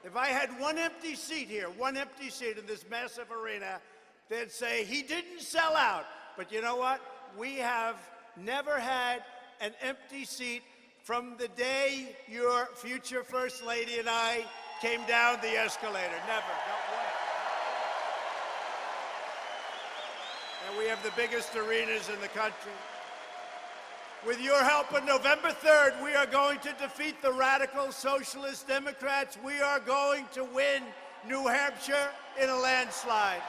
If I had one empty seat here, one empty seat in this massive arena, they'd say he didn't sell out. But you know what? We have never had an empty seat from the day your future First Lady and I came down the escalator. Never. Not one. And we have the biggest arenas in the country. With your help on November 3rd, we are going to defeat the radical socialist Democrats. We are going to win New Hampshire in a landslide.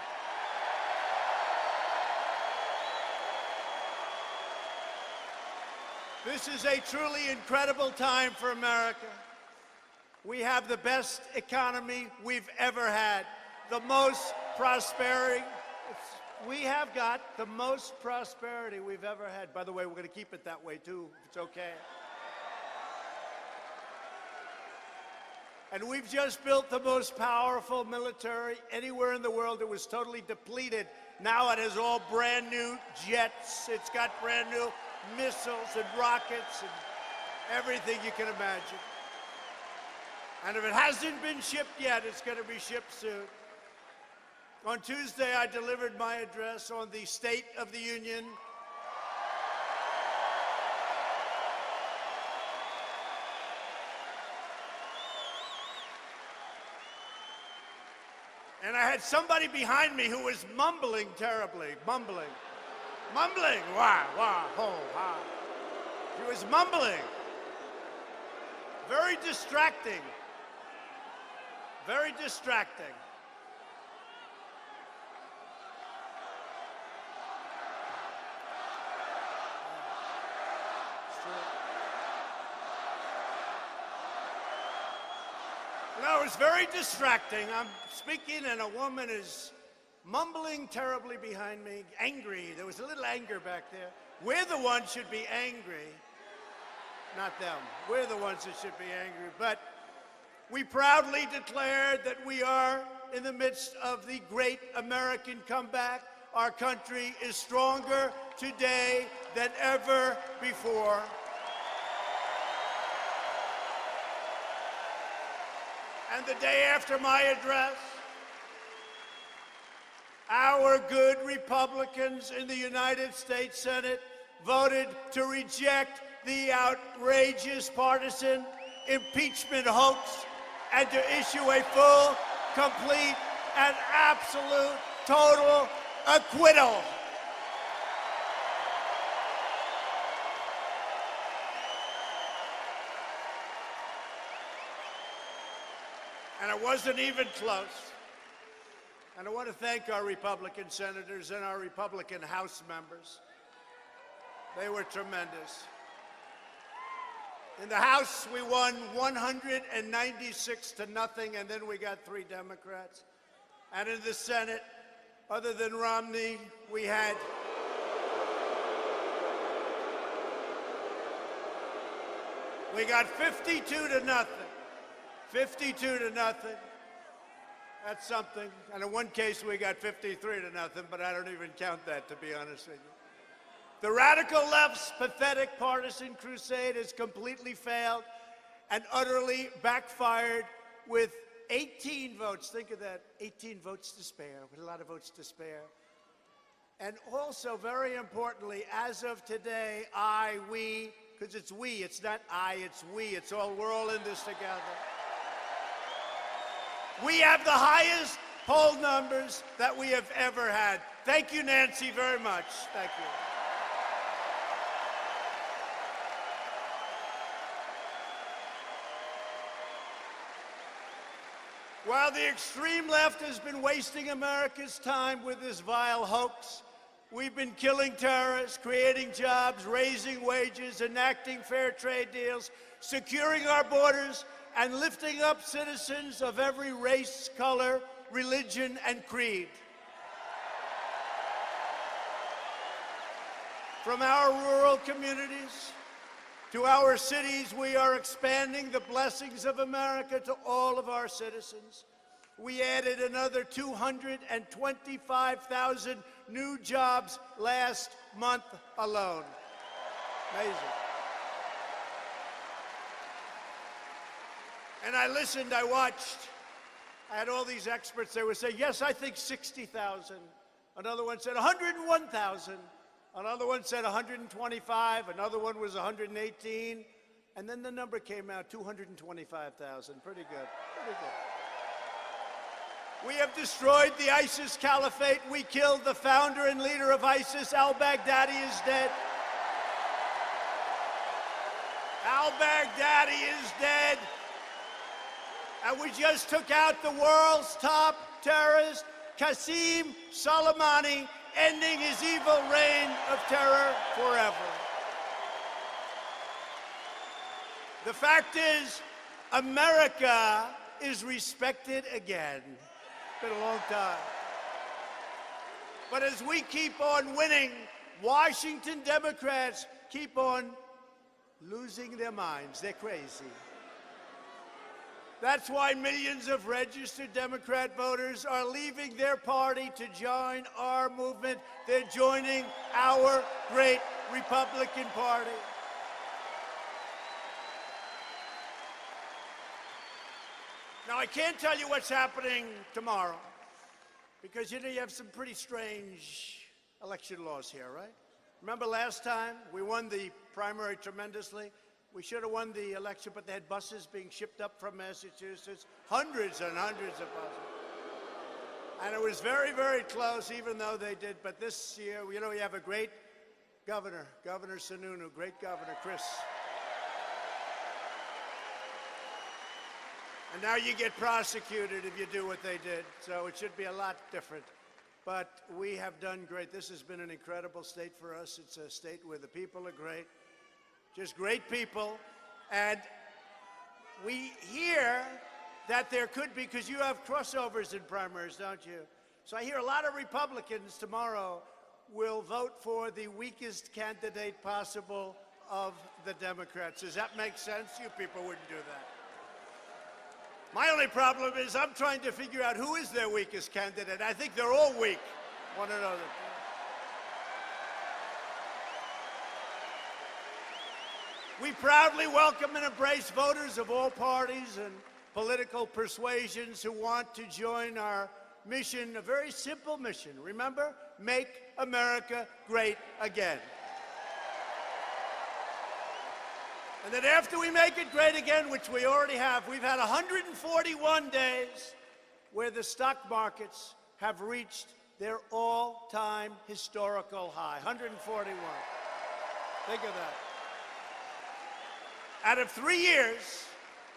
This is a truly incredible time for America. We have the best economy we've ever had, the most prosperity. We have got the most prosperity we've ever had. By the way, we're going to keep it that way, too, if it's okay. And we've just built the most powerful military anywhere in the world. It was totally depleted. Now it has all brand new jets. It's got brand new missiles and rockets and everything you can imagine. And if it hasn't been shipped yet, it's going to be shipped soon. On Tuesday, I delivered my address on the State of the Union. And I had somebody behind me who was mumbling terribly, mumbling, wah, wah, ho, ha. He was mumbling. Very distracting. Very distracting. No, it's very distracting. I'm speaking and a woman is mumbling terribly behind me, angry. There was a little anger back there. We're the ones who should be angry, not them. We're the ones that should be angry. But we proudly declared that we are in the midst of the great American comeback. Our country is stronger today than ever before. And the day after my address, our good Republicans in the United States Senate voted to reject the outrageous partisan impeachment hoax and to issue a full, complete, and absolute total acquittal. And it wasn't even close. And I want to thank our Republican senators and our Republican House members. They were tremendous. In the House, we won 196 to nothing, and then we got 3 Democrats. And in the Senate, other than Romney, we got 52 to nothing. 52 to nothing. That's something. And in one case, we got 53 to nothing, but I don't even count that, to be honest with you. The radical left's pathetic partisan crusade has completely failed and utterly backfired with 18 votes. Think of that, 18 votes to spare, with a lot of votes to spare. And also, very importantly, as of today, we, because it's we, it's not I, it's we, it's all, we're all in this together. We have the highest poll numbers that we have ever had. Thank you, Nancy, very much. Thank you. While the extreme left has been wasting America's time with this vile hoax, we've been killing terrorists, creating jobs, raising wages, enacting fair trade deals, securing our borders, and lifting up citizens of every race, color, religion, and creed. From our rural communities to our cities, we are expanding the blessings of America to all of our citizens. We added another 225,000 new jobs last month alone. Amazing. And I listened, I watched I had all these experts, they would say, yes, I think 60,000. Another one said 101,000. Another one said 125. Another one was 118. And then the number came out, 225,000. Pretty good, pretty good. We have destroyed the ISIS caliphate. We killed the founder and leader of ISIS. Al-Baghdadi is dead. Al-Baghdadi is dead. And we just took out the world's top terrorist, Qasem Soleimani, ending his evil reign of terror forever. The fact is, America is respected again. It's been a long time. But as we keep on winning, Washington Democrats keep on losing their minds. They're crazy. That's why millions of registered Democrat voters are leaving their party to join our movement. They're joining our great Republican Party. Now, I can't tell you what's happening tomorrow because, you know, you have some pretty strange election laws here, right? Remember last time we won the primary tremendously? We should have won the election, but they had buses being shipped up from Massachusetts, hundreds and hundreds of buses. And it was very, very close, even though they did. But this year, you know, we have a great governor, Governor Sununu, great governor, Chris. And now you get prosecuted if you do what they did. So it should be a lot different. But we have done great. This has been an incredible state for us. It's a state where the people are great. Just great people, and we hear that there could be, because you have crossovers in primaries, don't you? So I hear a lot of Republicans tomorrow will vote for the weakest candidate possible of the Democrats. Does that make sense? You people wouldn't do that. My only problem is I'm trying to figure out who is their weakest candidate. I think they're all weak, one another. We proudly welcome and embrace voters of all parties and political persuasions who want to join our mission, a very simple mission. Remember, make America great again. And then after we make it great again, which we already have, we've had 141 days where the stock markets have reached their all-time historical high, 141. Think of that. Out of 3 years,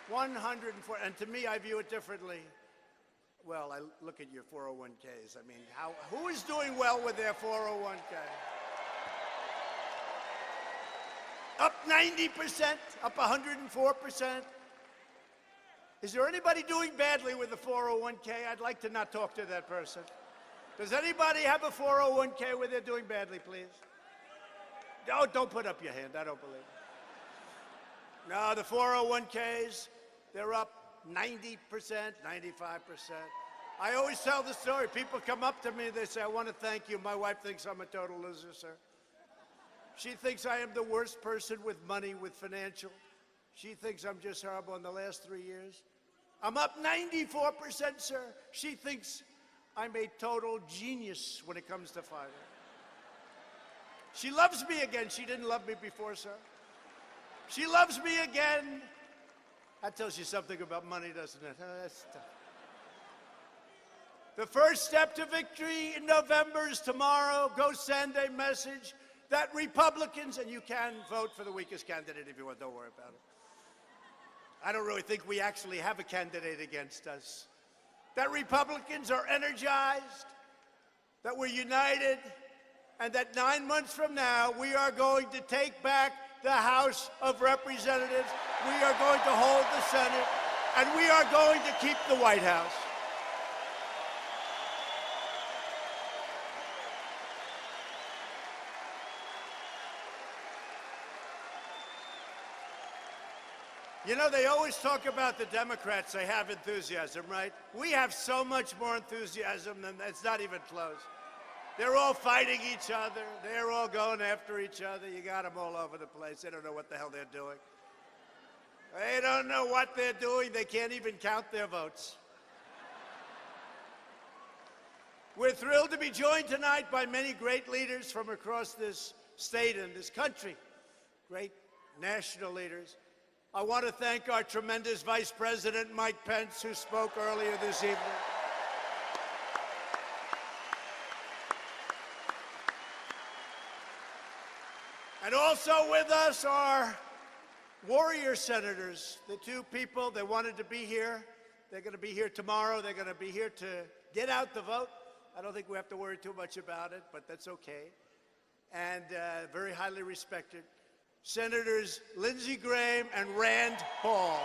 104, and to me, I view it differently. Well, I look at your 401ks. I mean, who is doing well with their 401k? Up 90%, up 104%. Is there anybody doing badly with the 401k? I'd like to not talk to that person. Does anybody have a 401k where they're doing badly, please? No, don't put up your hand. I don't believe it. No, the 401ks, they're up 90%, 95%. I always tell the story. People come up to me, they say, I want to thank you. My wife thinks I'm a total loser, sir. She thinks I am the worst person with money, with financial. She thinks I'm just horrible in the last 3 years. I'm up 94%, sir. She thinks I'm a total genius when it comes to finance. She loves me again. She didn't love me before, sir. She loves me again. That tells you something about money, doesn't it? That's tough. The first step to victory in November is tomorrow. Go send a message that Republicans, and you can vote for the weakest candidate if you want, don't worry about it. I don't really think we actually have a candidate against us. That Republicans are energized, that we're united, and that 9 months from now, we are going to take back the House of Representatives, we are going to hold the Senate, and we are going to keep the White House. You know, they always talk about the Democrats, they have enthusiasm, right? We have so much more enthusiasm than it's not even close. They're all fighting each other. They're all going after each other. You got them all over the place. They don't know what the hell they're doing. They don't know what they're doing. They can't even count their votes. We're thrilled to be joined tonight by many great leaders from across this state and this country, great national leaders. I want to thank our tremendous Vice President, Mike Pence, who spoke earlier this evening. And also with us are warrior senators, the two people that wanted to be here. They're going to be here tomorrow. They're going to be here to get out the vote. I don't think we have to worry too much about it, but that's okay. And very highly respected Senators Lindsey Graham and Rand Paul.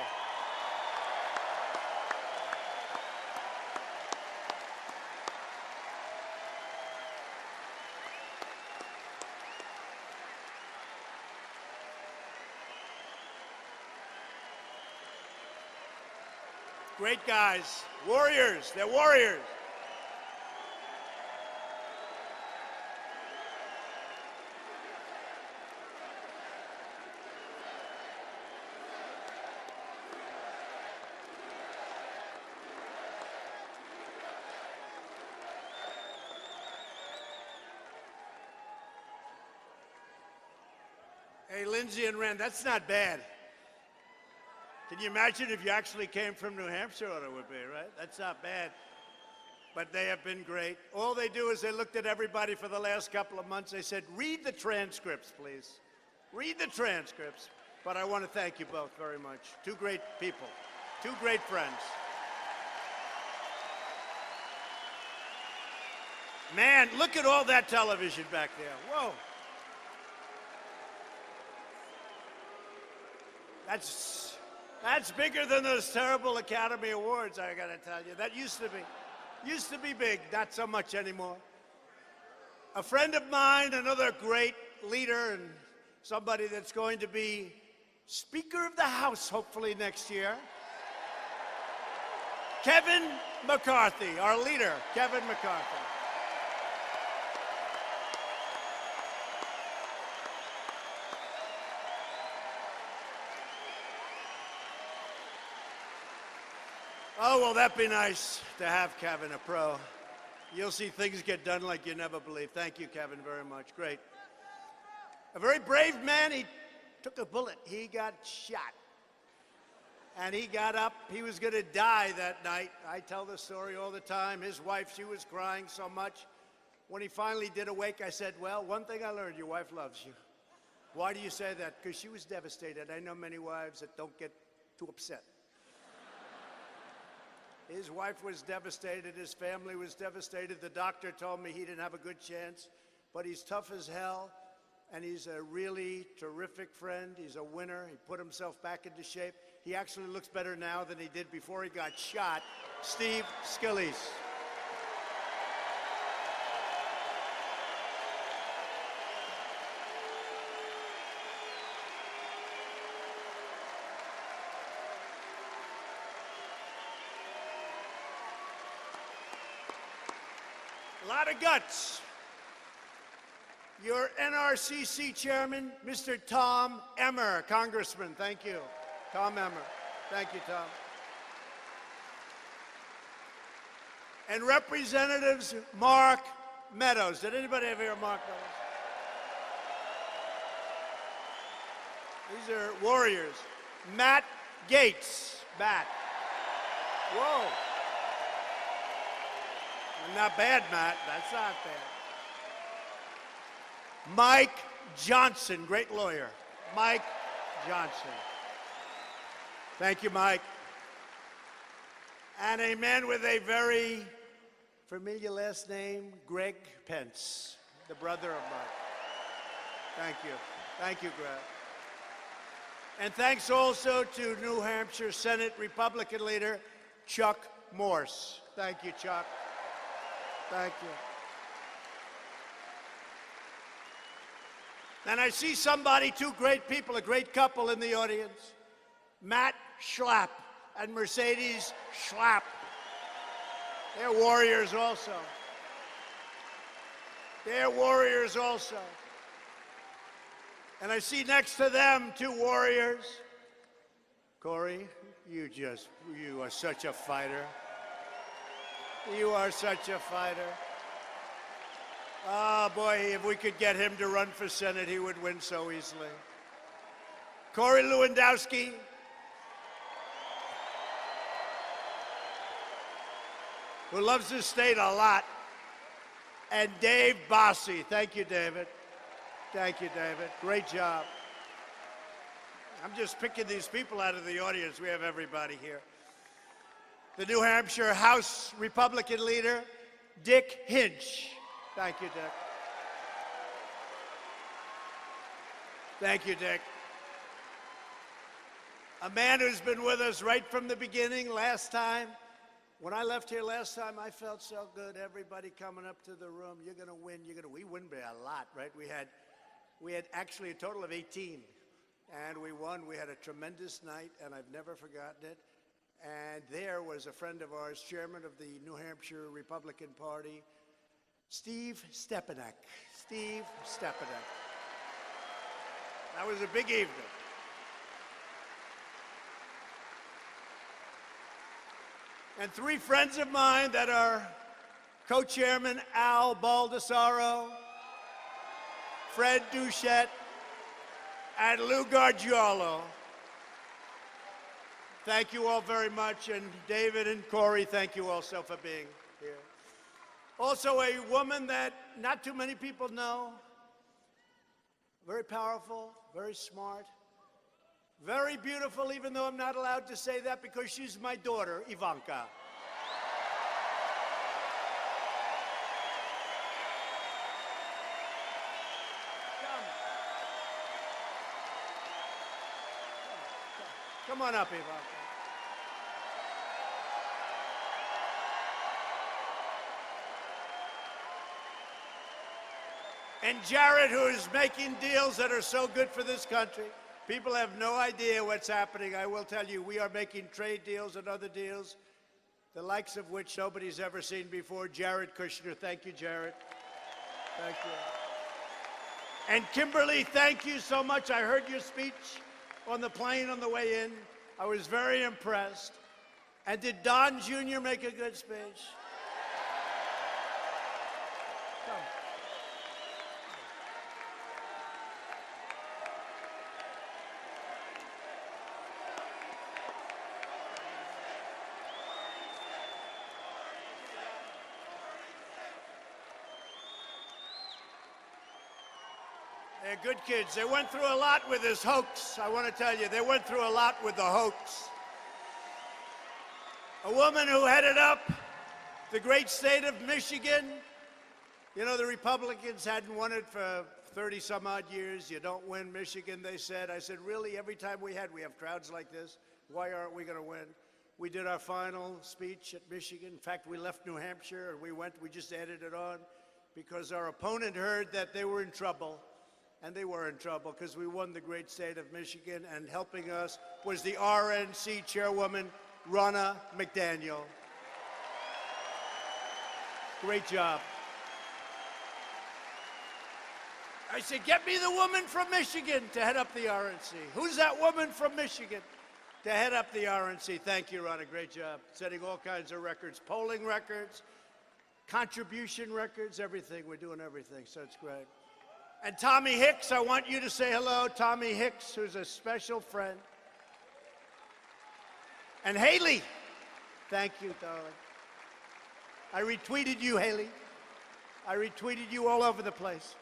Great guys, warriors, they're warriors. Hey, Lindsey and Rand, that's not bad. Can you imagine if you actually came from New Hampshire, what it would be, right? That's not bad. But they have been great. All they do is they looked at everybody for the last couple of months. They said, read the transcripts, please. Read the transcripts. But I want to thank you both very much. Two great people, two great friends. Man, look at all that television back there. Whoa. That's bigger than those terrible Academy Awards, I gotta tell you. That used to be big, not so much anymore. A friend of mine, another great leader and somebody that's going to be Speaker of the House, hopefully next year. Kevin McCarthy, our leader, Kevin McCarthy. Oh, well, that'd be nice to have Kevin, a pro. You'll see things get done like you never believe. Thank you, Kevin, very much. Great. A very brave man. He took a bullet. He got shot. And he got up. He was going to die that night. I tell the story all the time. His wife, she was crying so much. When he finally did awake, I said, well, one thing I learned, your wife loves you. Why do you say that? Because she was devastated. I know many wives that don't get too upset. His wife was devastated. His family was devastated. The doctor told me he didn't have a good chance, but he's tough as hell, and he's a really terrific friend. He's a winner. He put himself back into shape. He actually looks better now than he did before he got shot. Steve Scalise. A lot of guts. Your NRCC chairman, Mr. Tom Emmer, Congressman. Thank you. Tom Emmer. Thank you, Tom. And Representatives Mark Meadows. Did anybody ever hear of Mark Meadows? These are warriors. Matt Gaetz. Matt. Whoa. Not bad, Matt. That's not bad. Mike Johnson, great lawyer. Mike Johnson. Thank you, Mike. And a man with a very familiar last name, Greg Pence, the brother of Mike. Thank you. Thank you, Greg. And thanks also to New Hampshire Senate Republican leader, Chuck Morse. Thank you, Chuck. Thank you. And I see somebody, two great people, a great couple in the audience. Matt Schlapp and Mercedes Schlapp. They're warriors also. They're warriors also. And I see next to them two warriors. Corey, you are such a fighter. You are such a fighter. Oh, boy, if we could get him to run for Senate, he would win so easily. Corey Lewandowski. Who loves this state a lot. And Dave Bossie. Thank you, David. Thank you, David. Great job. I'm just picking these people out of the audience. We have everybody here. The New Hampshire House Republican leader, Dick Hinch. Thank you, Dick. Thank you, Dick. A man who's been with us right from the beginning. Last time, when I left here last time, I felt so good. Everybody coming up to the room. You're going to win. We win by a lot, right? We had actually a total of 18, and we won. We had a tremendous night, and I've never forgotten it. And there was a friend of ours, chairman of the New Hampshire Republican Party, Steve Stepanek. Steve Stepanek. That was a big evening. And three friends of mine that are co-chairman Al Baldessaro, Fred Duchette, and Lou Gargiulo. Thank you all very much, and David and Corey, thank you also for being here. Also a woman that not too many people know, very powerful, very smart, very beautiful, even though I'm not allowed to say that because she's my daughter, Ivanka. Come on up, Ivanka. And Jared, who is making deals that are so good for this country. People have no idea what's happening. I will tell you, we are making trade deals and other deals, the likes of which nobody's ever seen before. Jared Kushner, thank you, Jared. Thank you. And Kimberly, thank you so much. I heard your speech on the plane on the way in. I was very impressed. And did Don Jr. make a good speech? Come. They're good kids. They went through a lot with this hoax. I want to tell you, they went through a lot with the hoax. A woman who headed up the great state of Michigan. You know, the Republicans hadn't won it for 30-some-odd years. You don't win Michigan, they said. I said, really? Every time we have crowds like this. Why aren't we going to win? We did our final speech at Michigan. In fact, we left New Hampshire and we just added it on because our opponent heard that they were in trouble. And they were in trouble because we won the great state of Michigan, and helping us was the RNC chairwoman, Ronna McDaniel. Great job. I said, get me the woman from Michigan to head up the RNC. Who's that woman from Michigan to head up the RNC? Thank you, Ronna. Great job. Setting all kinds of records, polling records, contribution records, everything. We're doing everything, so it's great. And Tommy Hicks, I want you to say hello. Tommy Hicks, who's a special friend. And Haley, thank you, darling. I retweeted you, Haley. I retweeted you all over the place.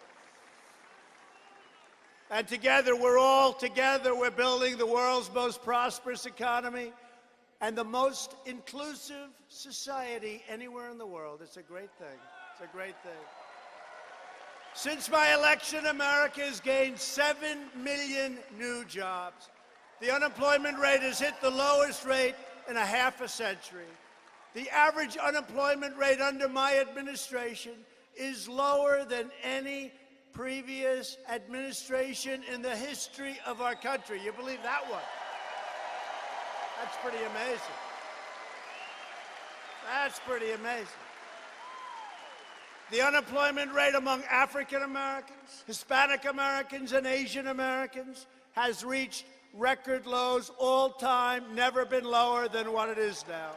And together, we're building the world's most prosperous economy and the most inclusive society anywhere in the world. It's a great thing. It's a great thing. Since my election, America has gained 7 million new jobs. The unemployment rate has hit the lowest rate in a half a century. The average unemployment rate under my administration is lower than any previous administration in the history of our country. You believe that one? That's pretty amazing. That's pretty amazing. The unemployment rate among African Americans, Hispanic Americans, and Asian Americans has reached record lows all time, never been lower than what it is now.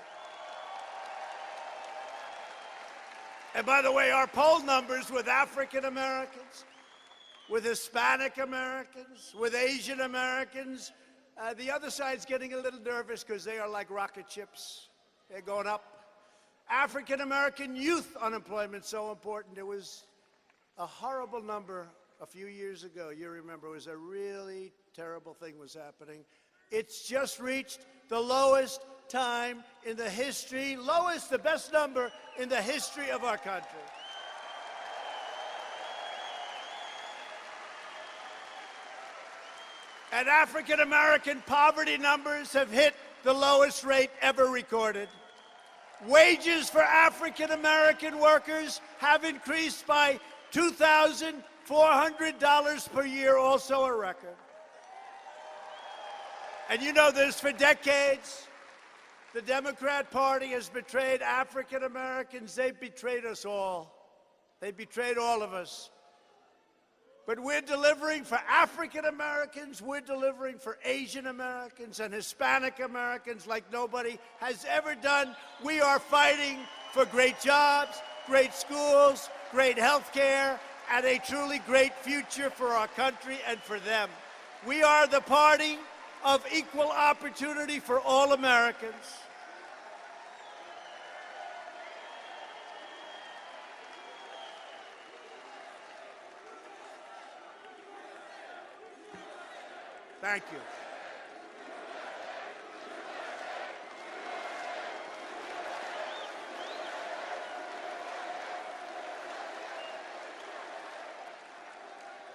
And by the way, our poll numbers with African Americans, with Hispanic Americans, with Asian Americans, the other side's getting a little nervous because they are like rocket ships. They're going up. African American youth unemployment so important. There was a horrible number a few years ago. You remember, it was a really terrible thing was happening. It's just reached the lowest time in the history, the best number in the history of our country. And African American poverty numbers have hit the lowest rate ever recorded. Wages for African American workers have increased by $2,400 per year, also a record. And you know this, for decades, the Democrat Party has betrayed African Americans. They've betrayed us all. They betrayed all of us. But we're delivering for African Americans, we're delivering for Asian Americans and Hispanic Americans like nobody has ever done. We are fighting for great jobs, great schools, great health care, and a truly great future for our country and for them. We are the party of equal opportunity for all Americans. Thank you.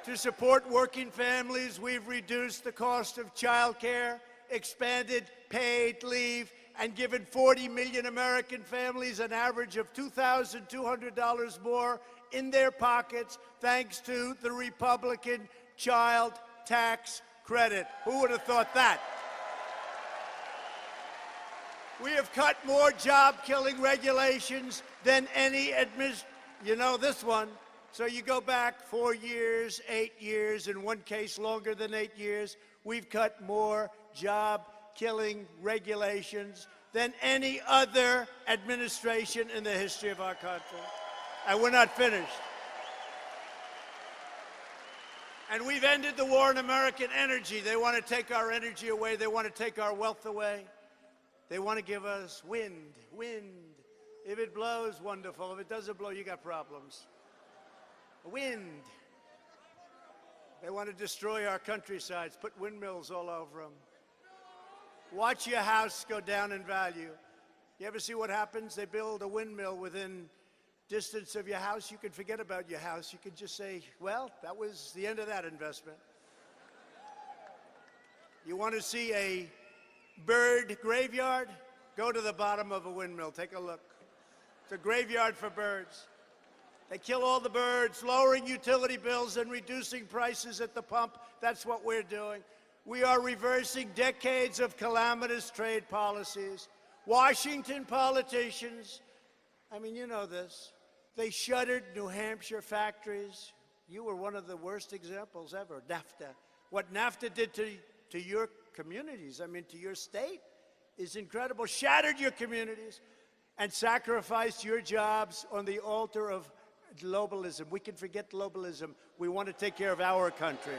To support working families, we've reduced the cost of child care, expanded paid leave, and given 40 million American families an average of $2,200 more in their pockets thanks to the Republican child tax credit. Who would have thought that? We have cut more job-killing regulations than any you know this one. So you go back 4 years, 8 years, in one case longer than 8 years, we've cut more job-killing regulations than any other administration in the history of our country. And we're not finished. And we've ended the war on American energy. They want to take our energy away. They want to take our wealth away. They want to give us wind. If it blows, wonderful. If it doesn't blow, you got problems. Wind. They want to destroy our countrysides, put windmills all over them. Watch your house go down in value. You ever see what happens? They build a windmill within distance of your house. You can forget about your house. You can just say, well, that was the end of that investment. You want to see a bird graveyard? Go to the bottom of a windmill. Take a look. It's a graveyard for birds. They kill all the birds, lowering utility bills and reducing prices at the pump. That's what we're doing. We are reversing decades of calamitous trade policies. Washington politicians, I mean, you know this. They shuttered New Hampshire factories. You were one of the worst examples ever, NAFTA. What NAFTA did to your communities, I mean, to your state, is incredible. Shattered your communities and sacrificed your jobs on the altar of globalism. We can forget globalism. We want to take care of our country.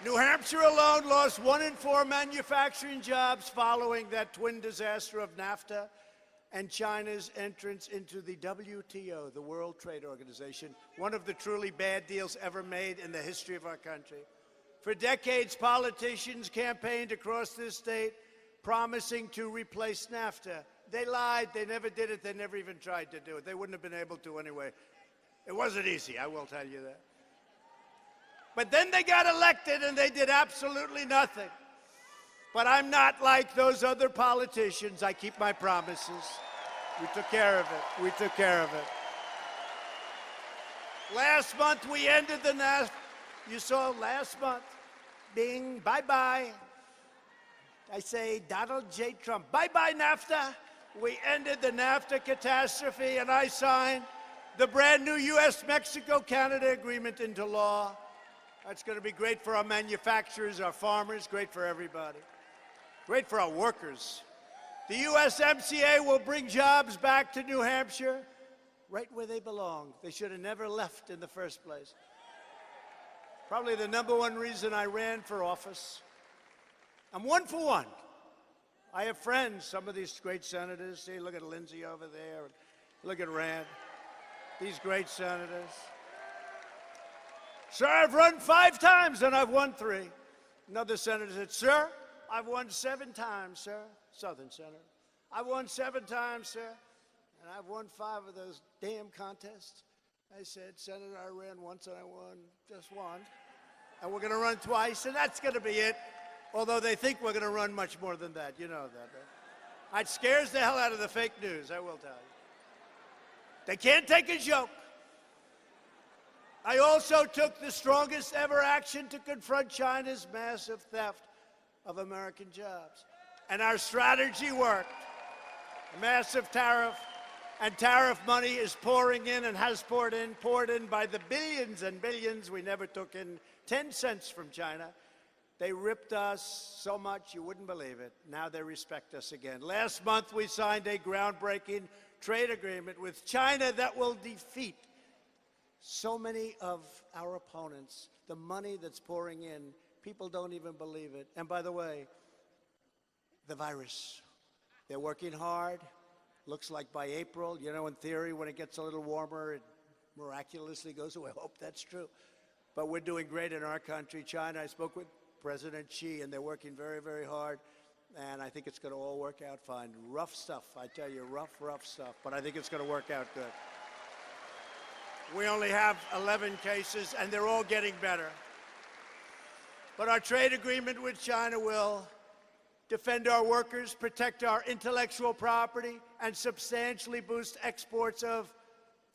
New Hampshire alone lost 1 in 4 manufacturing jobs following that twin disaster of NAFTA and China's entrance into the WTO, the World Trade Organization, one of the truly bad deals ever made in the history of our country. For decades, politicians campaigned across this state promising to replace NAFTA. They lied. They never did it. They never even tried to do it. They wouldn't have been able to anyway. It wasn't easy, I will tell you that. But then they got elected and they did absolutely nothing. But I'm not like those other politicians. I keep my promises. We took care of it. We took care of it. Last month we ended the NAFTA. You saw last month. Bing, bye-bye. I say Donald J. Trump. Bye-bye, NAFTA. We ended the NAFTA catastrophe and I signed the brand new U.S.-Mexico-Canada agreement into law. That's going to be great for our manufacturers, our farmers, great for everybody. Great for our workers. The USMCA will bring jobs back to New Hampshire, right where they belong. They should have never left in the first place. Probably the #1 reason I ran for office. I'm 1 for 1. I have friends, some of these great senators. See, look at Lindsey over there. Look at Rand. These great senators. Sir, I've run 5 times and I've won 3. Another senator said, sir, I've won 7 times, sir. Southern senator. I've won 7 times, sir. And I've won 5 of those damn contests. I said, Senator, I ran once and I won just 1. And we're going to run twice, and that's going to be it. Although they think we're going to run much more than that. You know that, right? It scares the hell out of the fake news, I will tell you. They can't take a joke. I also took the strongest ever action to confront China's massive theft of American jobs. And our strategy worked. A massive tariff, and tariff money is pouring in and has poured in by the billions and billions. We never took in 10 cents from China. They ripped us so much you wouldn't believe it. Now they respect us again. Last month we signed a groundbreaking trade agreement with China that will defeat so many of our opponents. The money that's pouring in, people don't even believe it. And by the way, the virus, they're working hard. Looks like by April, you know, in theory, when it gets a little warmer, it miraculously goes away. I hope that's true. But we're doing great in our country. China, I spoke with President Xi, and they're working very, very hard. And I think it's going to all work out fine. Rough stuff, I tell you, rough stuff. But I think it's going to work out good. We only have 11 cases, and they're all getting better. But our trade agreement with China will defend our workers, protect our intellectual property, and substantially boost exports of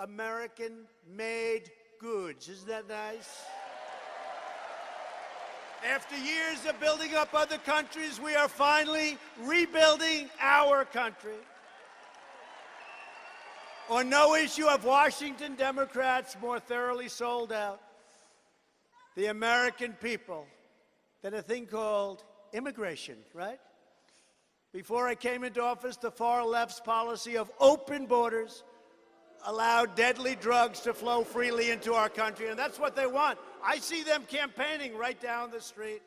American-made goods. Isn't that nice? After years of building up other countries, we are finally rebuilding our country. On no issue have Washington Democrats more thoroughly sold out the American people than a thing called immigration, right? Before I came into office, the far left's policy of open borders allowed deadly drugs to flow freely into our country, and that's what they want. I see them campaigning right down the street.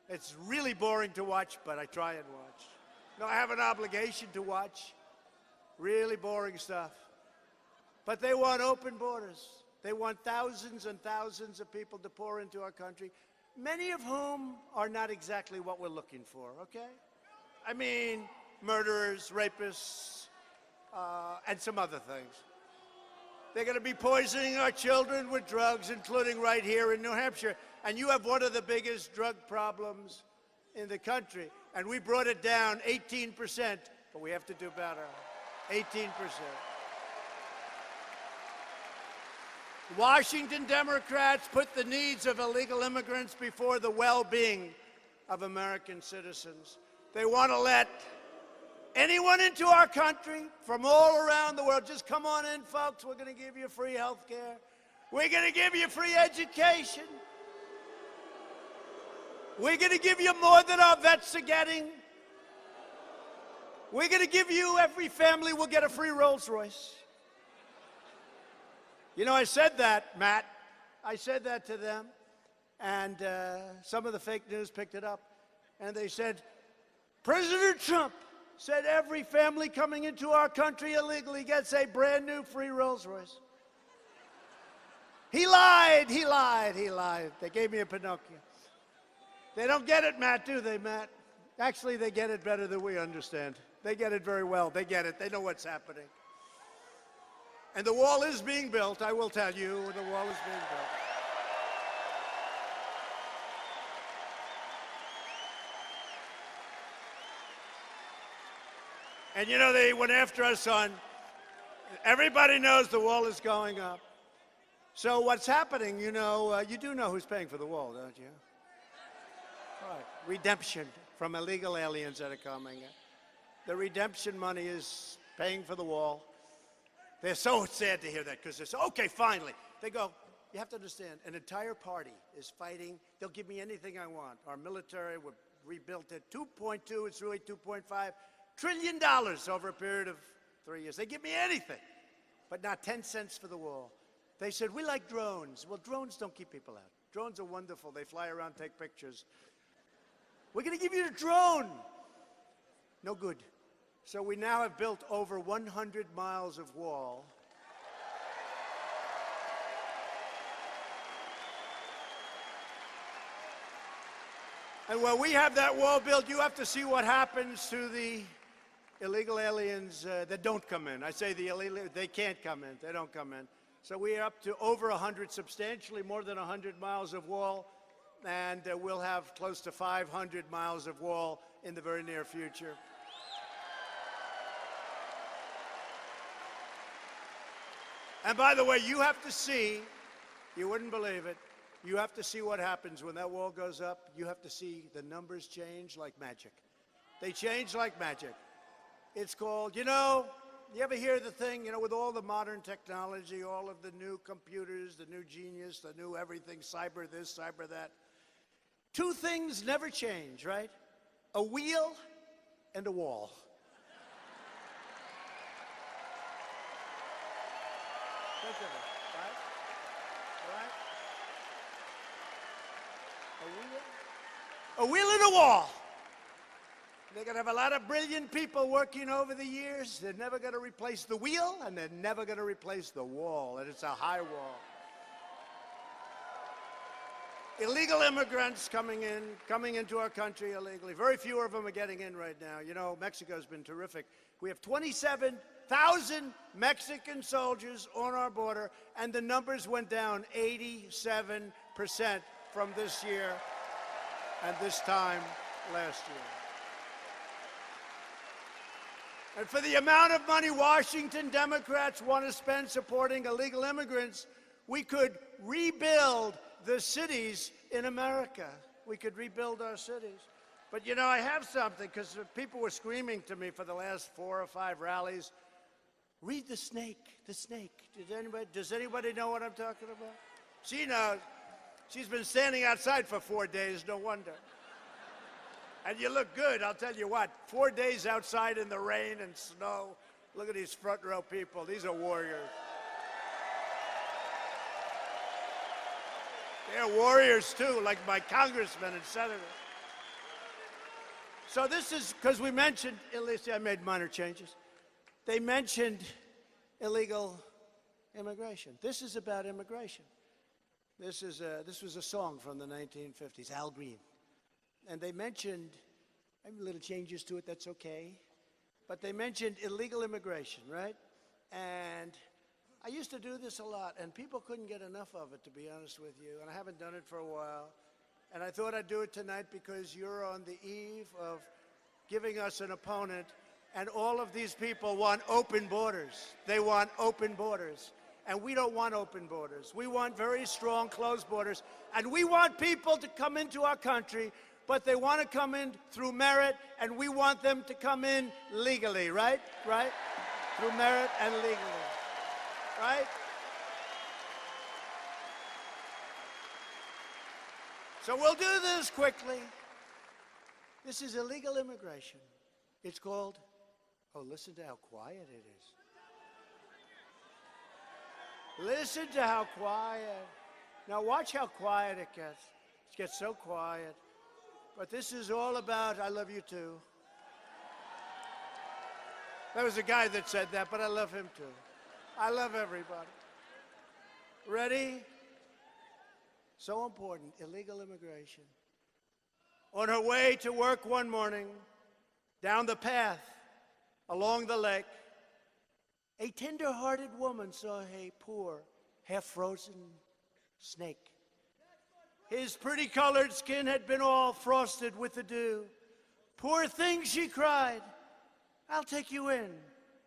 It's really boring to watch, but I try and watch. No, I have an obligation to watch. Really boring stuff. But they want open borders. They want thousands and thousands of people to pour into our country, many of whom are not exactly what we're looking for, okay? I mean, murderers, rapists, and some other things. They're going to be poisoning our children with drugs, including right here in New Hampshire. And you have one of the biggest drug problems in the country. And we brought it down 18%, but we have to do better. 18%. Washington Democrats put the needs of illegal immigrants before the well-being of American citizens. They want to let anyone into our country from all around the world. Just come on in, folks. We're going to give you free health care. We're going to give you free education. We're going to give you more than our vets are getting. We're going to give you, every family will get a free Rolls Royce. You know, I said that, Matt. I said that to them. And some of the fake news picked it up. And they said, President Trump said every family coming into our country illegally gets a brand new free Rolls Royce. He lied. They gave me a Pinocchio. They don't get it, Matt, do they, Matt? Actually, they get it better than we understand. They get it very well. They get it. They know what's happening. And the wall is being built, I will tell you. The wall is being built. And you know, they went after our son. Everybody knows the wall is going up. So what's happening, you know, you do know who's paying for the wall, don't you? Right. Redemption from illegal aliens that are coming. The redemption money is paying for the wall. They're so sad to hear that because they say, okay, finally. They go, you have to understand, an entire party is fighting. They'll give me anything I want. Our military, we've rebuilt it. 2.2, it's really 2.5. trillion over a period of 3 years. They give me anything, but not 10 cents for the wall. They said, we like drones. Well, drones don't keep people out. Drones are wonderful. They fly around, take pictures. We're going to give you a drone. No good. So we now have built over 100 miles of wall. And when we have that wall built, you have to see what happens to the illegal aliens that don't come in. I say the illegal, they can't come in. They don't come in. So we are up to over 100, substantially more than 100 miles of wall, and we'll have close to 500 miles of wall in the very near future. And by the way, you have to see, you wouldn't believe it, you have to see what happens when that wall goes up. You have to see the numbers change like magic. They change like magic. It's called, you ever hear the thing, with all the modern technology, all of the new computers, the new genius, the new everything, cyber this, cyber that. Two things never change, right? A wheel and a wall. Think of it, right? Right? A wheel and a wall. They're going to have a lot of brilliant people working over the years. They're never going to replace the wheel, and they're never going to replace the wall, and it's a high wall. Illegal immigrants coming into our country illegally. Very few of them are getting in right now. Mexico's been terrific. We have 27,000 Mexican soldiers on our border, and the numbers went down 87% from this year and this time last year. And for the amount of money Washington Democrats want to spend supporting illegal immigrants, we could rebuild the cities in America. We could rebuild our cities. But I have something, because people were screaming to me for the last 4 or 5 rallies, read The Snake, The Snake. Does anybody know what I'm talking about? She knows. She's been standing outside for 4 days, no wonder. And you look good, I'll tell you what. 4 days outside in the rain and snow. Look at these front row people. These are warriors. They're warriors too, like my congressmen and senators. So this is, because we mentioned, at least I made minor changes. They mentioned illegal immigration. This is about immigration. This was a song from the 1950s, Al Green. And they mentioned, I have little changes to it, that's okay. But they mentioned illegal immigration, right? And I used to do this a lot, and people couldn't get enough of it, to be honest with you. And I haven't done it for a while. And I thought I'd do it tonight because you're on the eve of giving us an opponent. And all of these people want open borders. They want open borders. And we don't want open borders. We want very strong, closed borders. And we want people to come into our country, but they want to come in through merit, and we want them to come in legally, right? Right? Through merit and legally. Right? So we'll do this quickly. This is illegal immigration. It's called, oh, listen to how quiet it is. Listen to how quiet. Now watch how quiet it gets. It gets so quiet. But this is all about, I love you too. There was a guy that said that, but I love him too. I love everybody. Ready? So important, illegal immigration. On her way to work one morning, down the path, along the lake, a tender-hearted woman saw a poor, half-frozen snake. His pretty-colored skin had been all frosted with the dew. Poor thing, she cried, I'll take you in,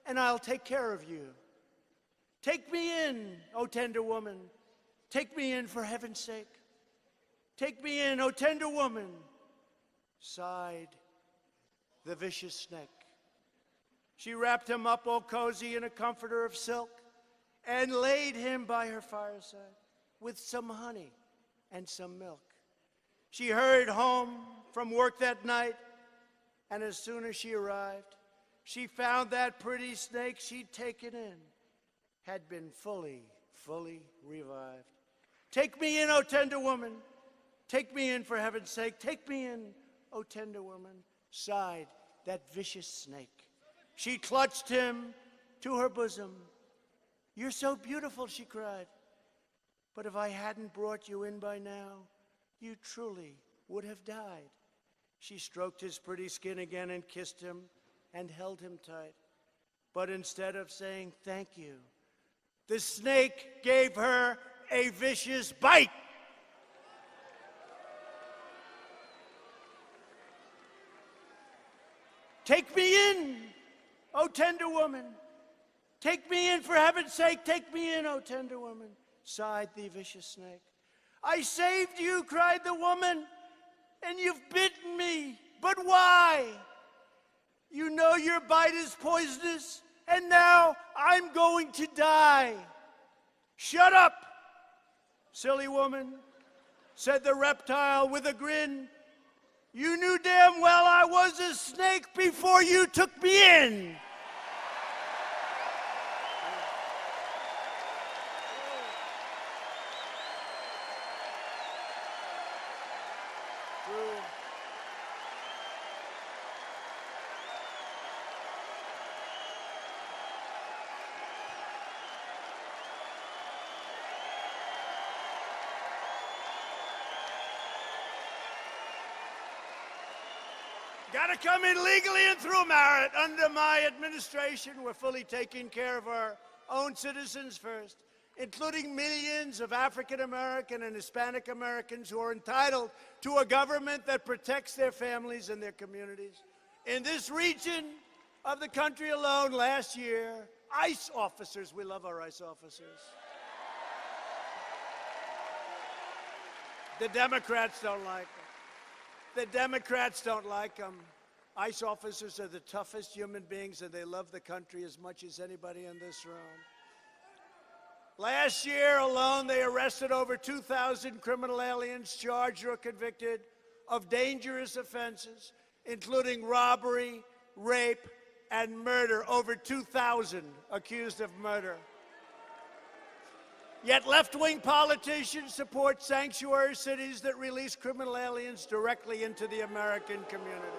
and I'll take care of you. Take me in, O tender woman. Take me in for heaven's sake. Take me in, O tender woman, sighed the vicious snake. She wrapped him up all cozy in a comforter of silk and laid him by her fireside with some honey and some milk. She hurried home from work that night, and as soon as she arrived, she found that pretty snake she'd taken in had been fully revived. Take me in, O tender woman. Take me in, for heaven's sake. Take me in, O tender woman, sighed that vicious snake. She clutched him to her bosom. You're so beautiful, she cried. But if I hadn't brought you in by now, you truly would have died. She stroked his pretty skin again and kissed him and held him tight. But instead of saying thank you, the snake gave her a vicious bite. Take me in, O tender woman. Take me in, for heaven's sake. Take me in, O tender woman, sighed the vicious snake. I saved you, cried the woman, and you've bitten me. But why? You know your bite is poisonous, and now I'm going to die. Shut up, silly woman, said the reptile with a grin. You knew damn well I was a snake before you took me in. Got to come in legally and through merit. Under my administration, we're fully taking care of our own citizens first, including millions of African American and Hispanic Americans who are entitled to a government that protects their families and their communities. In this region of the country alone, last year, ICE officers, we love our ICE officers. The Democrats don't like them. The Democrats don't like them. ICE officers are the toughest human beings, and they love the country as much as anybody in this room. Last year alone, they arrested over 2,000 criminal aliens charged or convicted of dangerous offenses, including robbery, rape, and murder. Over 2,000 accused of murder. Yet left-wing politicians support sanctuary cities that release criminal aliens directly into the American community.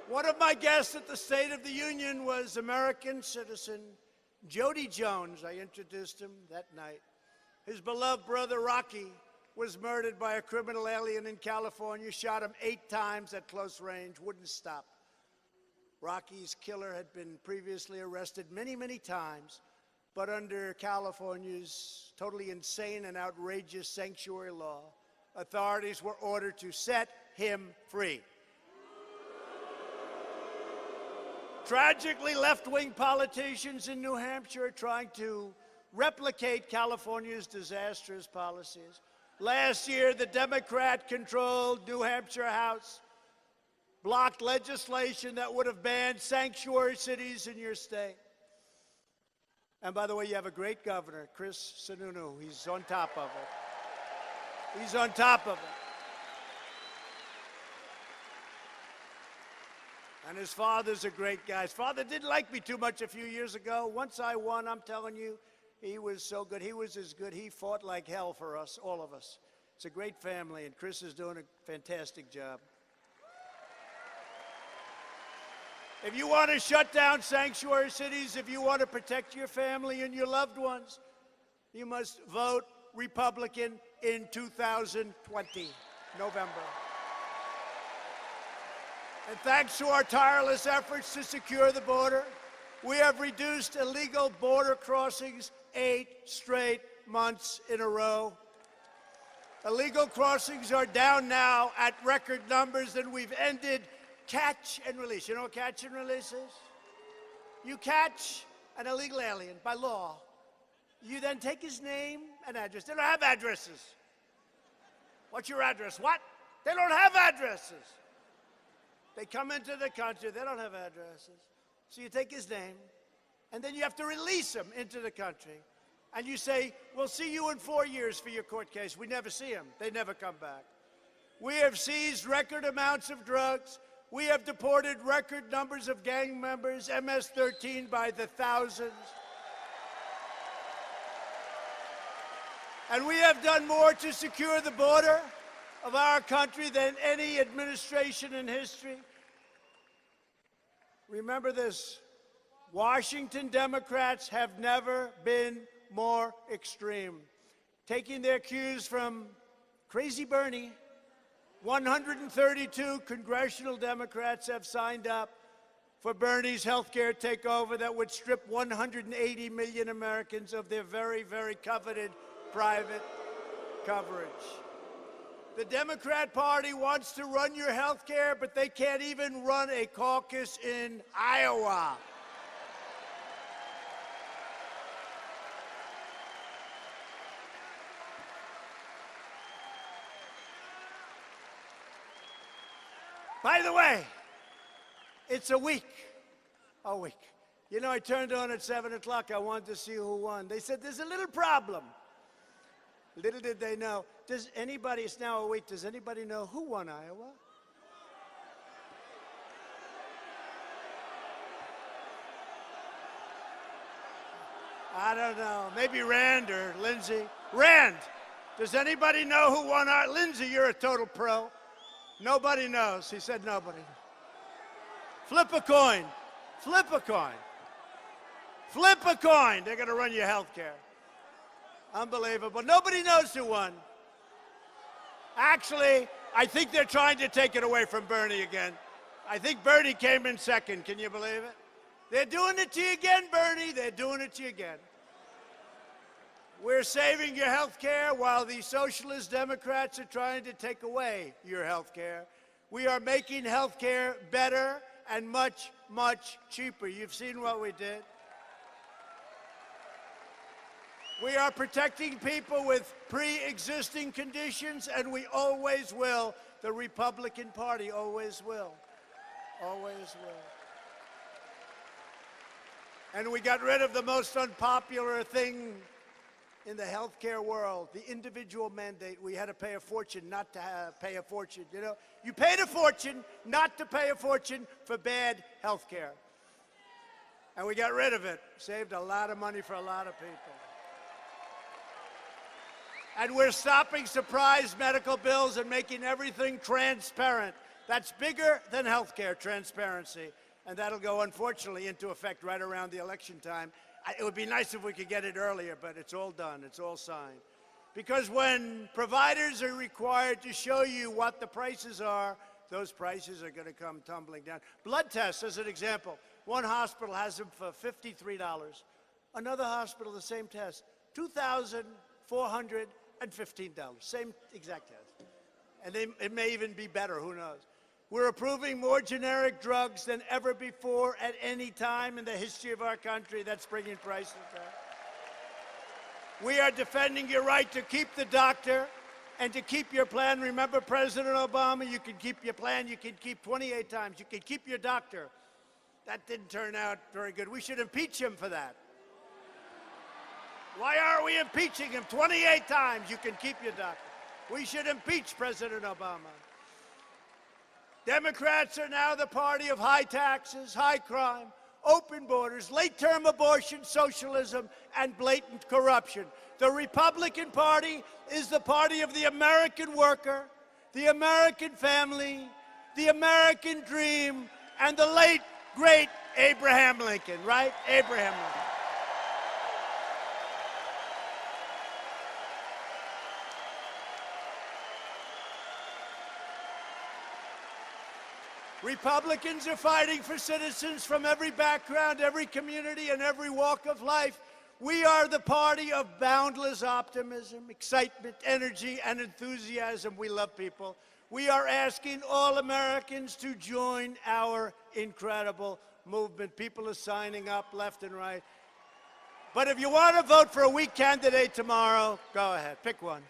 One of my guests at the State of the Union was American citizen Jody Jones. I introduced him that night. His beloved brother Rocky was murdered by a criminal alien in California, shot him 8 times at close range, wouldn't stop. Rocky's killer had been previously arrested many times, but under California's totally insane and outrageous sanctuary law, authorities were ordered to set him free. Tragically, left-wing politicians in New Hampshire are trying to replicate California's disastrous policies. Last year, the Democrat-controlled New Hampshire House blocked legislation that would have banned sanctuary cities in your state. And by the way, you have a great governor, Chris Sununu. He's on top of it. He's on top of it. And his father's a great guy. His father didn't like me too much a few years ago. Once I won, I'm telling you, he was so good. He was as good. He fought like hell for us, all of us. It's a great family, and Chris is doing a fantastic job. If you want to shut down sanctuary cities, if you want to protect your family and your loved ones, you must vote Republican in 2020, November. And thanks to our tireless efforts to secure the border, we have reduced illegal border crossings 8 straight months in a row. Illegal crossings are down now at record numbers, and we've ended catch and release. You know what catch and release is? You catch an illegal alien by law. You then take his name and address. They don't have addresses. What's your address? What? They don't have addresses. They come into the country. They don't have addresses. So you take his name, and then you have to release him into the country. And you say, we'll see you in 4 years for your court case. We never see him. They never come back. We have seized record amounts of drugs. We have deported record numbers of gang members, MS-13 by the thousands. And we have done more to secure the border of our country than any administration in history. Remember this, Washington Democrats have never been more extreme. Taking their cues from Crazy Bernie, 132 congressional Democrats have signed up for Bernie's health care takeover that would strip 180 million Americans of their very, very coveted private coverage. The Democrat Party wants to run your health care, but they can't even run a caucus in Iowa. By the way, it's a week. You know, I turned on at 7 o'clock. I wanted to see who won. They said, there's a little problem. Little did they know. Does anybody, it's now a week, does anybody know who won Iowa? I don't know. Maybe Rand or Lindsay. Rand, does anybody know who won Iowa? Lindsay, you're a total pro. Nobody knows. He said nobody. Flip a coin. Flip a coin. Flip a coin. They're going to run your health care. Unbelievable. Nobody knows who won. Actually, I think they're trying to take it away from Bernie again. I think Bernie came in second. Can you believe it? They're doing it to you again, Bernie. They're doing it to you again. We're saving your health care while the socialist Democrats are trying to take away your health care. We are making health care better and much, much cheaper. You've seen what we did. We are protecting people with pre-existing conditions, and we always will. The Republican Party always will. Always will. And we got rid of the most unpopular thing in the healthcare world, the individual mandate. We had to pay a fortune not to pay a fortune. You know, you paid a fortune not to pay a fortune for bad healthcare. And we got rid of it. Saved a lot of money for a lot of people. And we're stopping surprise medical bills and making everything transparent. That's bigger than healthcare, transparency. And that'll go, unfortunately, into effect right around the election time. It would be nice if we could get it earlier, but it's all done. It's all signed. Because when providers are required to show you what the prices are, those prices are going to come tumbling down. Blood tests, as an example. One hospital has them for $53. Another hospital, the same test, $2,415. Same exact test. And it may even be better, who knows. We're approving more generic drugs than ever before at any time in the history of our country. That's bringing prices down. We are defending your right to keep the doctor and to keep your plan. Remember President Obama, you can keep your plan, you can keep 28 times. You can keep your doctor. That didn't turn out very good. We should impeach him for that. Why are we impeaching him? 28 times you can keep your doctor. We should impeach President Obama. Democrats are now the party of high taxes, high crime, open borders, late-term abortion, socialism, and blatant corruption. The Republican Party is the party of the American worker, the American family, the American dream, and the late, great Abraham Lincoln, right? Abraham Lincoln. Republicans are fighting for citizens from every background, every community, and every walk of life. We are the party of boundless optimism, excitement, energy, and enthusiasm. We love people. We are asking all Americans to join our incredible movement. People are signing up left and right. But if you want to vote for a weak candidate tomorrow, go ahead. Pick one.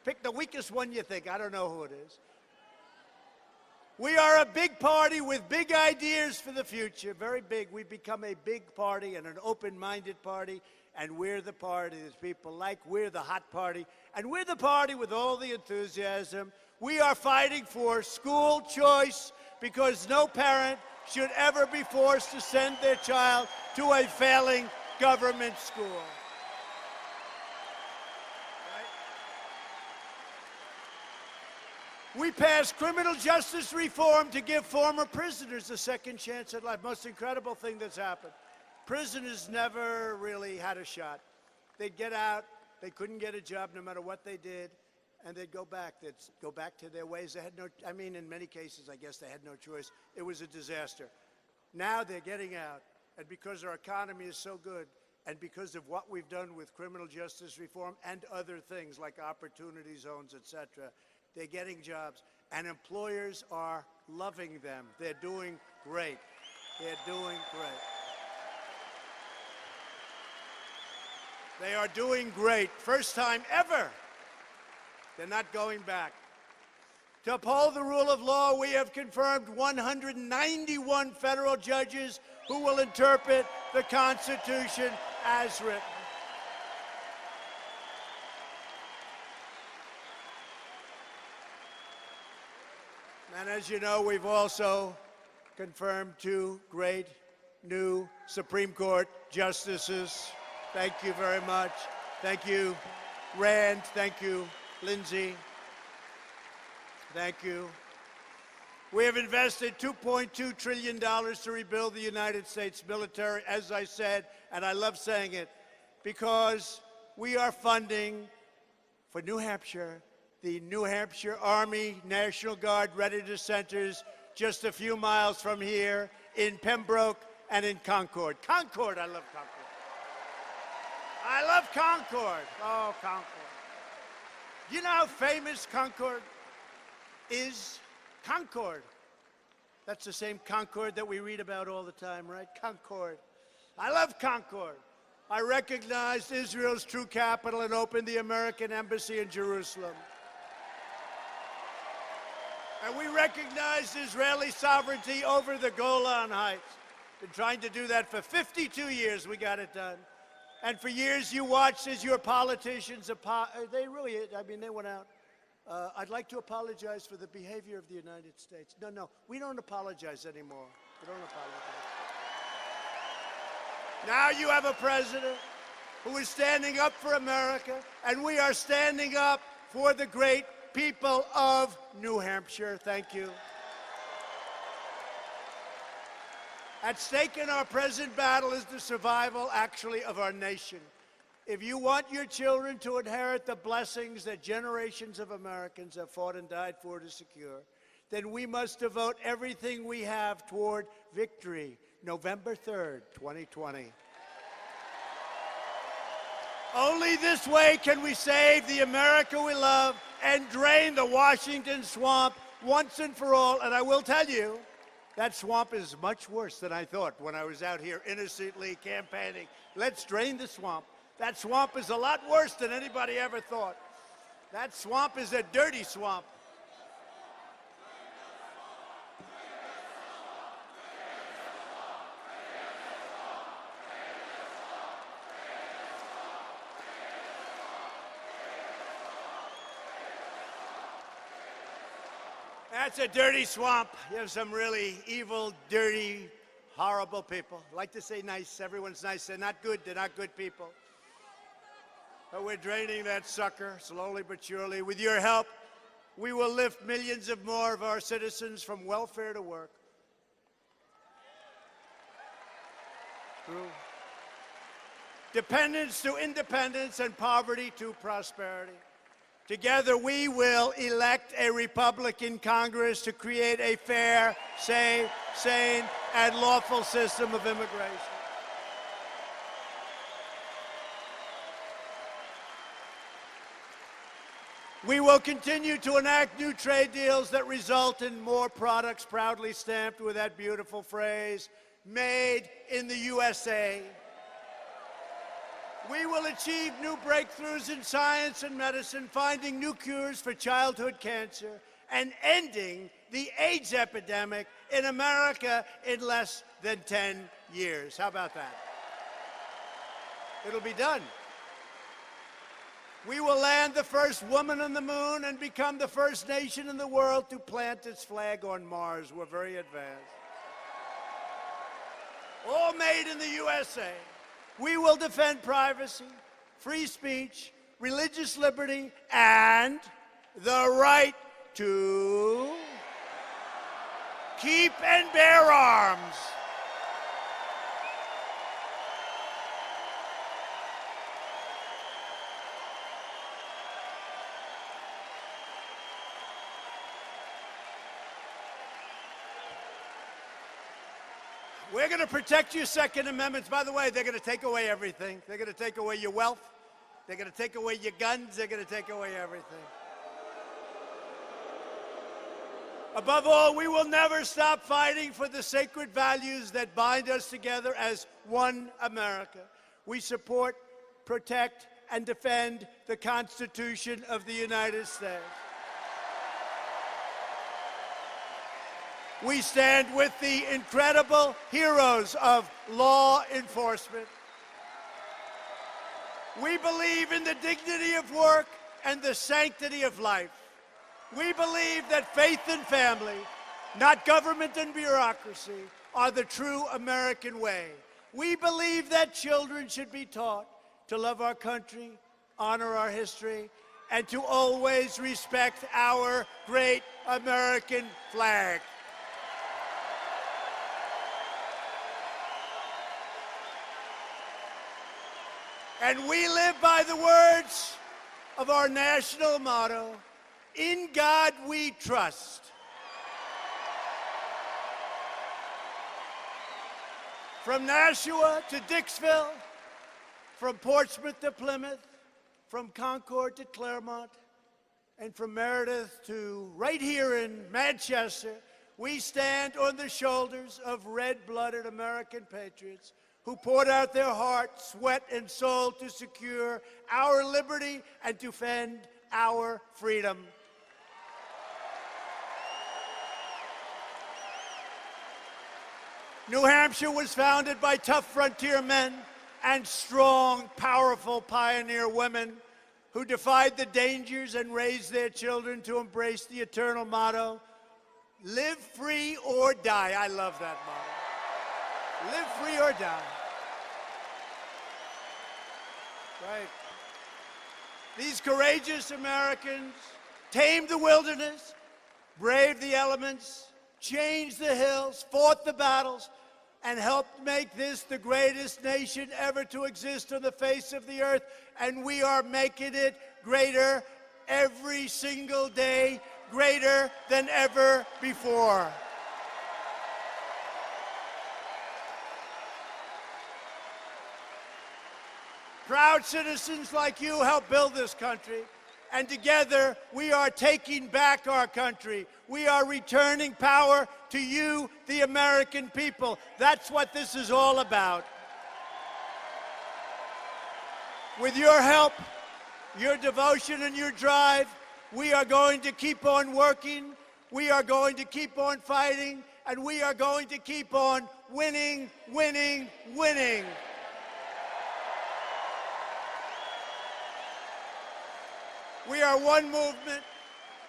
Pick the weakest one you think. I don't know who it is. We are a big party with big ideas for the future, very big. We've become a big party and an open-minded party, and we're the party that people like. We're the hot party, and we're the party with all the enthusiasm. We are fighting for school choice because no parent should ever be forced to send their child to a failing government school. Right? We passed criminal justice reform to give former prisoners a second chance at life. Most incredible thing that's happened. Prisoners never really had a shot. They'd get out, they couldn't get a job no matter what they did, and they'd go back. They'd go back to their ways. They had no, I mean, in many cases, I guess they had no choice. It was a disaster. Now they're getting out, and because our economy is so good, and because of what we've done with criminal justice reform and other things like opportunity zones, et cetera, they're getting jobs, and employers are loving them. They're doing great. They're doing great. They are doing great. First time ever. They're not going back. To uphold the rule of law, we have confirmed 191 federal judges who will interpret the Constitution as written. And as you know, we've also confirmed 2 great new Supreme Court justices. Thank you very much. Thank you, Rand. Thank you, Lindsay. Thank you. We have invested $2.2 trillion to rebuild the United States military, as I said, and I love saying it, because we are funding for New Hampshire, the New Hampshire Army National Guard Readiness Centers just a few miles from here in Pembroke and in Concord. Concord, I love Concord. I love Concord. Oh, Concord. You know how famous Concord is? Concord. That's the same Concord that we read about all the time, right? Concord. I love Concord. I recognized Israel's true capital and opened the American embassy in Jerusalem. And we recognized Israeli sovereignty over the Golan Heights. Been trying to do that for 52 years. We got it done. And for years you watched as your politicians, they went out. I'd like to apologize for the behavior of the United States. No, we don't apologize anymore. We don't apologize. Now you have a president who is standing up for America, and we are standing up for the great people of New Hampshire. Thank you. At stake in our present battle is the survival, actually, of our nation. If you want your children to inherit the blessings that generations of Americans have fought and died for to secure, then we must devote everything we have toward victory. November 3rd, 2020. Only this way can we save the America we love and drain the Washington swamp once and for all. And I will tell you, that swamp is much worse than I thought when I was out here innocently campaigning. Let's drain the swamp. That swamp is a lot worse than anybody ever thought. That swamp is a dirty swamp. That's a dirty swamp. You have some really evil, dirty, horrible people. I like to say nice. Everyone's nice. They're not good. They're not good people. But we're draining that sucker slowly but surely. With your help, we will lift millions of more of our citizens from welfare to work. Through dependence to independence and poverty to prosperity. Together, we will elect a Republican Congress to create a fair, safe, sane, and lawful system of immigration. We will continue to enact new trade deals that result in more products proudly stamped with that beautiful phrase, made in the USA. We will achieve new breakthroughs in science and medicine, finding new cures for childhood cancer, and ending the AIDS epidemic in America in less than 10 years. How about that? It'll be done. We will land the first woman on the moon and become the first nation in the world to plant its flag on Mars. We're very advanced. All made in the USA. We will defend privacy, free speech, religious liberty, and the right to keep and bear arms. We're going to protect your Second Amendments. By the way, they're going to take away everything. They're going to take away your wealth. They're going to take away your guns. They're going to take away everything. Above all, we will never stop fighting for the sacred values that bind us together as one America. We support, protect, and defend the Constitution of the United States. We stand with the incredible heroes of law enforcement. We believe in the dignity of work and the sanctity of life. We believe that faith and family, not government and bureaucracy, are the true American way. We believe that children should be taught to love our country, honor our history, and to always respect our great American flag. And we live by the words of our national motto, "In God we trust." From Nashua to Dixville, from Portsmouth to Plymouth, from Concord to Claremont, and from Meredith to right here in Manchester, we stand on the shoulders of red-blooded American patriots who poured out their heart, sweat, and soul to secure our liberty and to defend our freedom. New Hampshire was founded by tough frontier men and strong, powerful pioneer women who defied the dangers and raised their children to embrace the eternal motto, "Live free or die." I love that motto. Live free or die. Right. These courageous Americans tamed the wilderness, braved the elements, changed the hills, fought the battles, and helped make this the greatest nation ever to exist on the face of the earth. And we are making it greater every single day, greater than ever before. Proud citizens like you help build this country, and together we are taking back our country. We are returning power to you, the American people. That's what this is all about. With your help, your devotion, and your drive, we are going to keep on working, we are going to keep on fighting, and we are going to keep on winning, winning, winning. We are one movement,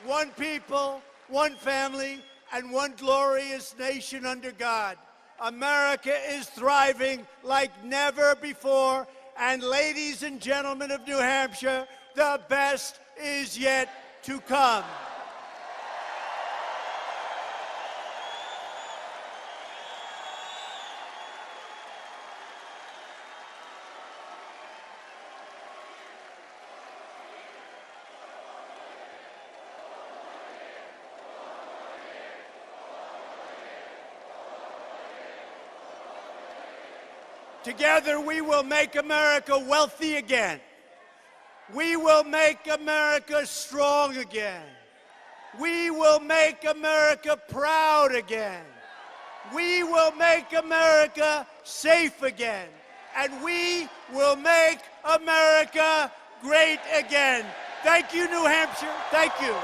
one people, one family, and one glorious nation under God. America is thriving like never before, and ladies and gentlemen of New Hampshire, the best is yet to come. Together, we will make America wealthy again. We will make America strong again. We will make America proud again. We will make America safe again. And we will make America great again. Thank you, New Hampshire. Thank you.